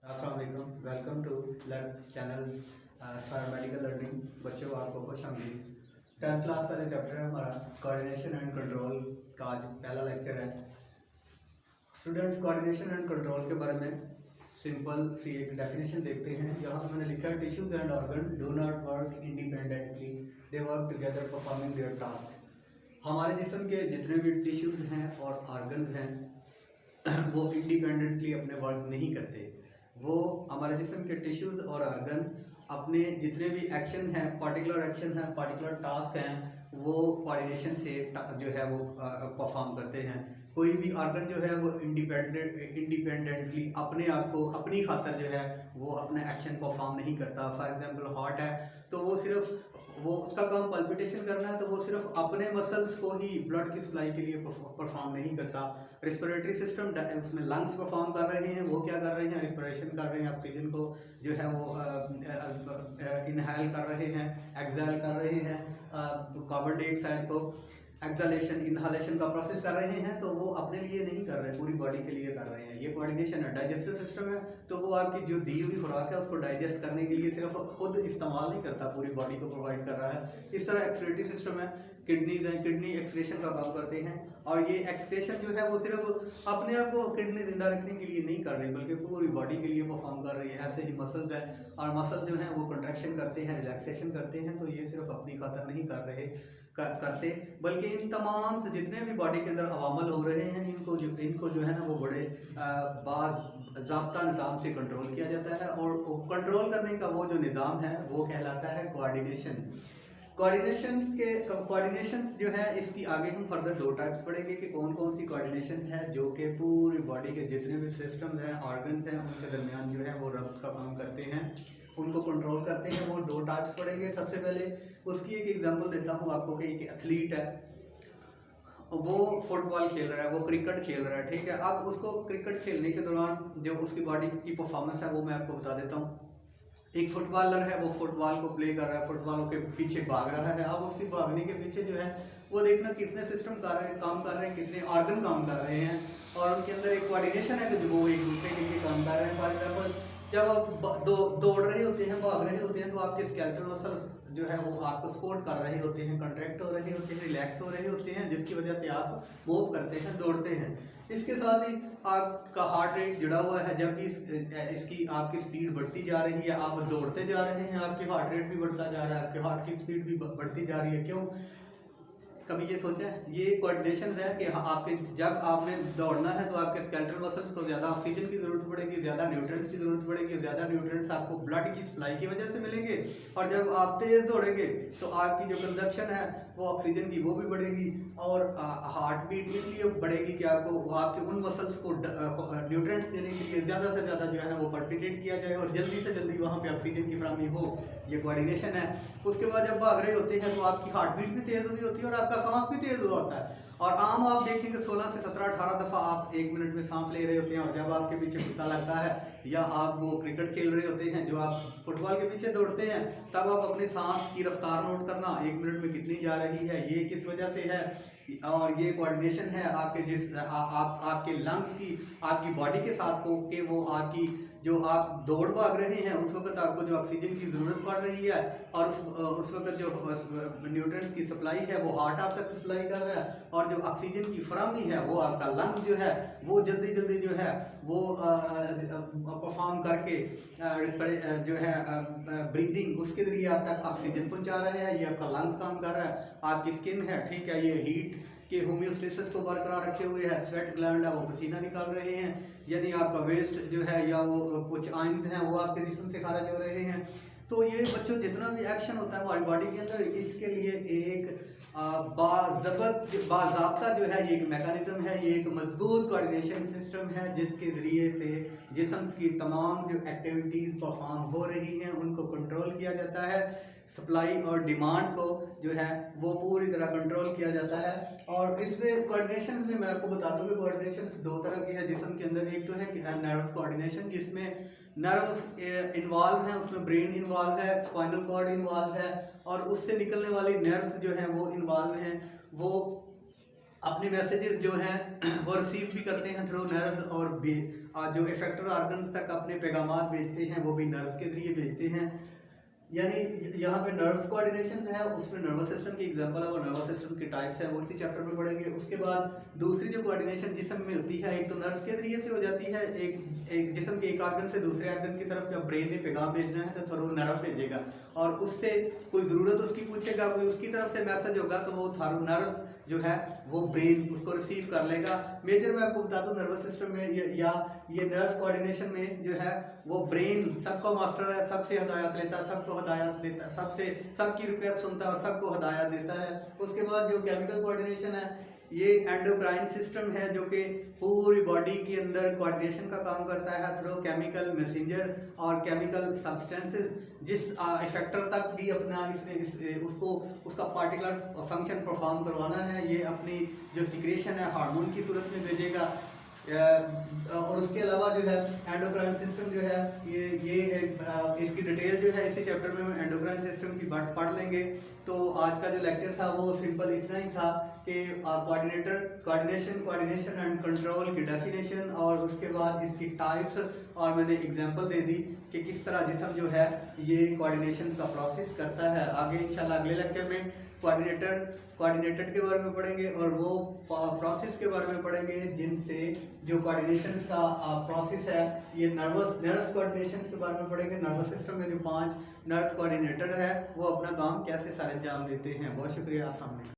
अस्सलाम वालेकुम, welcome to learn channel star medical learning. बच्चों, आपको खुश आमदीद। 10th क्लास वाले चैप्टर है हमारा कोऑर्डिनेशन एंड कंट्रोल का आज पहला लेक्चर है। स्टूडेंट्स, कोऑर्डिनेशन एंड कंट्रोल के बारे में सिंपल सी एक डेफिनेशन देखते हैं। जहाँ मैंने लिखा है tissues and organ do not work independently, they work together performing there task. हमारे जिस्म के जितने भी टिश्यूज हैं और ऑर्गन्स हैं वो इंडिपेंडेंटली अपने वर्क नहीं करते। वो हमारे जिस्म के टिश्यूज़ और ऑर्गन अपने जितने भी एक्शन हैं, पर्टिकुलर एक्शन हैं, पर्टिकुलर टास्क हैं, वो कोऑर्डिनेशन से जो है वो परफॉर्म करते हैं। कोई भी ऑर्गन जो है वो इंडिपेंडेंटली अपने आप को अपनी खातर जो है वो अपना एक्शन परफॉर्म नहीं करता। फॉर एग्जांपल हार्ट है तो वो सिर्फ उसका काम पल्पिटेशन करना है, तो वो सिर्फ अपने मसल्स को ही ब्लड की सप्लाई के लिए परफॉर्म नहीं करता। रिस्पिरेटरी सिस्टम उसमें लंग्स परफॉर्म कर रहे हैं, वो क्या कर रहे हैं, रिस्पिरेशन कर रहे हैं, ऑक्सीजन को जो है वो इनहेल कर रहे हैं, एक्सहेल कर रहे हैं, कार्बन डाइऑक्साइड को एक्सलेशन इनहालेशन का प्रोसेस कर रहे हैं। तो वो अपने लिए नहीं कर रहे, पूरी बॉडी के लिए कर रहे हैं। ये कोऑर्डिनेशन है। डाइजेस्टिव सिस्टम है तो वो आपकी जो दी हुई खुराक है उसको डाइजेस्ट करने के लिए सिर्फ खुद इस्तेमाल नहीं करता, पूरी बॉडी को प्रोवाइड कर रहा है। इस तरह एक्सक्रीटरी सिस्टम है, किडनीज हैं, किडनी एक्सक्रीशन का काम करते हैं। और ये एक्सक्रीशन जो है वो सिर्फ अपने आप को किडनी जिंदा रखने के लिए नहीं कर रही, बल्कि पूरी बॉडी के लिए परफॉर्म कर रही है। ऐसे ही मसल्स है, और मसल जो है वो कंट्रैक्शन करते हैं, रिलैक्सेशन करते हैं। तो ये सिर्फ अपनी खातर नहीं कर रहे करते, बल्कि इन तमाम से जितने भी बॉडी के अंदर अवामल हो रहे हैं इनको जो है ना वो बड़े ज़ाब्ता निज़ाम से कंट्रोल किया जाता है। और कंट्रोल करने का वो जो निज़ाम है वो कहलाता है कोऑर्डिनेशन। कोऑर्डिनेशंस जो है इसकी आगे हम फर्दर दो टाइप्स पढ़ेंगे कि कौन कौन सी कोऑर्डिनेशंस है जो कि पूरी बॉडी के जितने भी सिस्टम्स हैं, ऑर्गन्स हैं, उनके दरमियान जो है वो रब्त का काम करते हैं, उनको कंट्रोल करते हैं। वो दो टाइप्स पढ़ेंगे। सबसे पहले उसकी एक एग्जांपल देता हूँ आपको कि एक एथलीट है, वो फुटबॉल खेल रहा है, वो क्रिकेट खेल रहा है, ठीक है। अब उसको क्रिकेट खेलने के दौरान जो उसकी बॉडी की परफॉर्मेंस है वो मैं आपको बता देता हूँ। एक फुटबॉलर है, वो फुटबॉल को प्ले कर रहा है, फुटबॉल के पीछे भाग रहा है। अब उसके भागने के पीछे जो है वो देखना कितने सिस्टम काम कर रहे हैं, कितने ऑर्गन काम कर रहे हैं, और उनके अंदर एक कोऑर्डिनेशन है कि जो वो एक दूसरे के लिए काम कर रहे हैं। फॉर एग्जाम्पल जब आप दौड़ रहे होते हैं, भाग रहे होते हैं, तो आपके स्केलेटल मसल्स जो है वो आपको सपोर्ट कर रहे होते हैं, कंट्रैक्ट हो रहे होते हैं, रिलैक्स हो रहे होते हैं, जिसकी वजह से आप मूव करते हैं, दौड़ते हैं। इसके साथ ही आपका हार्ट रेट जुड़ा हुआ है। जब भी इसकी आपकी स्पीड बढ़ती जा रही है, आप दौड़ते जा रहे हैं, आपके हार्ट रेट भी बढ़ता जा रहा है, आपके हार्ट की स्पीड भी बढ़ती जा रही है। क्यों? कभी ये सोचा है? ये कोऑर्डिनेशन है कि आपके जब आपने दौड़ना है तो आपके स्केलेटल मसल्स को ज़्यादा ऑक्सीजन की ज़रूरत पड़ेगी, ज़्यादा न्यूट्रिएंट्स की ज़रूरत पड़ेगी, ज़्यादा न्यूट्रिएंट्स आपको ब्लड की सप्लाई की वजह से मिलेंगे। और जब आप तेज़ दौड़ेंगे तो आपकी जो कंजप्शन है वो ऑक्सीजन की वो भी बढ़ेगी, और हार्ट बीट इसलिए बढ़ेगी कि आपको आपके उन मसल्स को न्यूट्रिएंट्स देने के लिए ज़्यादा से ज़्यादा जो है ना वो पल्पिटेट किया जाए और जल्दी से जल्दी वहाँ पे ऑक्सीजन की फराहमी हो। ये कोऑर्डिनेशन है। उसके बाद जब भाग रहे होते हैं तो आपकी हार्ट बीट भी तेज़ हुई होती है और आपका सांस भी तेज़ हुआ होता है। और आम आप देखेंगे 16 से 17 18 दफ़ा आप 1 मिनट में सांस ले रहे होते हैं। और जब आपके पीछे कुत्ता लगता है या आप वो क्रिकेट खेल रहे होते हैं, जो आप फुटबॉल के पीछे दौड़ते हैं, तब आप अपनी सांस की रफ्तार नोट करना 1 मिनट में कितनी जा रही है, ये किस वजह से है। और ये कोऑर्डिनेशन है आपके आपके लंग्स की, आपकी बॉडी के साथ को कि वो आपकी जो आप दौड़ भाग रहे हैं उस वक्त आपको जो ऑक्सीजन की ज़रूरत पड़ रही है, और उस वक्त जो न्यूट्रिएंट्स की सप्लाई है वो हार्ट आप तक सप्लाई कर रहा है, और जो ऑक्सीजन की फराहमी है वो आपका लंग्स जो है वो जल्दी जल्दी जो है वो परफॉर्म करके जो है ब्रीदिंग उसके ज़रिए आप तक ऑक्सीजन पहुंचा रहे हैं। ये आपका लंग्स काम कर रहा है। आपकी स्किन है, ठीक है, ये हीट के होम्योस्टेसिस को बरकरार रखे हुए है। स्वेट ग्लैंड है वो पसीना निकाल रहे हैं, यानी आपका वेस्ट जो है या वो कुछ आयंस हैं वो आपके जिस्म से खारिज हो रहे हैं। तो ये बच्चों जितना भी एक्शन होता है हमारी बॉडी के अंदर, इसके लिए एक बाज़ाब्ता जो है ये एक मैकेनिज्म है, ये एक मजबूत कोऑर्डिनेशन सिस्टम है जिसके ज़रिए से जिस्म की तमाम जो एक्टिविटीज़ परफॉर्म हो रही हैं उनको कंट्रोल किया जाता है। सप्लाई और डिमांड को जो है वो पूरी तरह कंट्रोल किया जाता है। और इसमें कोऑर्डिनेशन में मैं आपको बता दूं कि कोऑर्डिनेशन दो तरह की है जिस्म के अंदर। एक तो है नर्व्स कोऑर्डिनेशन, जिसमें नर्व्स इन्वॉल्व हैं, उसमें ब्रेन इन्वॉल्व है, स्पाइनल कॉर्ड इन्वॉल्व है, और उससे निकलने वाली नर्व्स जो हैं वो इन्वॉल्व हैं। वो अपने मैसेजेस जो हैं वो रिसीव भी करते हैं थ्रू नर्व्स, जो इफेक्टर ऑर्गन्स तक अपने पैगामात भेजते हैं वो भी नर्व्स के जरिए भेजते हैं। यानी यहाँ पे नर्व्स कोऑर्डिनेशन है, उसमें नर्वस सिस्टम की एग्जांपल है, वो नर्वस सिस्टम की टाइप्स है, वो इसी चैप्टर में पढ़ेंगे। उसके बाद दूसरी जो कोऑर्डिनेशन जिस्म में होती है, एक तो नर्व्स के जरिए से हो जाती है, एक जिस्म के एक ऑर्गन से दूसरे ऑर्गन की तरफ जब ब्रेन ने पैगाम भेजना है तो थ्रू नर्व भेजेगा, और उससे कोई ज़रूरत उसकी पूछेगा, कोई उसकी तरफ से मैसेज होगा तो वो थ्रू नर्व्स जो है वो ब्रेन उसको रिसीव कर लेगा। मेजर मैं आपको बता दूं नर्वस सिस्टम में ये नर्व कोऑर्डिनेशन में जो है वो ब्रेन सबका मास्टर है, सबसे हदायत लेता है, सबको हदायत देता है, सबकी रिक्वेस्ट सुनता है और सबको हदायत देता है। उसके बाद जो केमिकल कोऑर्डिनेशन है, ये एंडोक्राइन सिस्टम है जो कि पूरी बॉडी के अंदर कोऑर्डिनेशन का काम करता है थ्रू केमिकल मैसेंजर और केमिकल सब्सटेंसेस, जिस इफेक्टर तक भी अपना उसका पार्टिकुलर फंक्शन परफॉर्म करवाना है, ये अपनी जो सिक्रेशन है हार्मोन की सूरत में भेजेगा। और उसके अलावा जो है एंडोक्राइन सिस्टम जो है इसकी डिटेल जो है इसी चैप्टर में हम एंडोक्राइन सिस्टम की पढ़ लेंगे। तो आज का जो लेक्चर था वो सिंपल इतना ही था कि कोऑर्डिनेशन एंड कंट्रोल की डेफिनेशन और उसके बाद इसकी टाइप्स, और मैंने एग्जांपल दे दी कि किस तरह जिस्म जो है ये कोऑर्डिनेशन का प्रोसेस करता है। आगे इंशाल्लाह अगले लेक्चर में कोऑर्डिनेटेड के बारे में पढ़ेंगे और वो प्रोसेस के बारे में पढ़ेंगे जिनसे जो कोऑर्डिनेशन का प्रोसेस है, ये नर्व्स कोऑर्डिनेशन के बारे में पढ़ेंगे। नर्वस सिस्टम में जो 5 नर्व्स कोऑर्डिनेटर है वो अपना काम कैसे सर अंजाम देते हैं। बहुत शुक्रिया। अस्सलाम वालेकुम।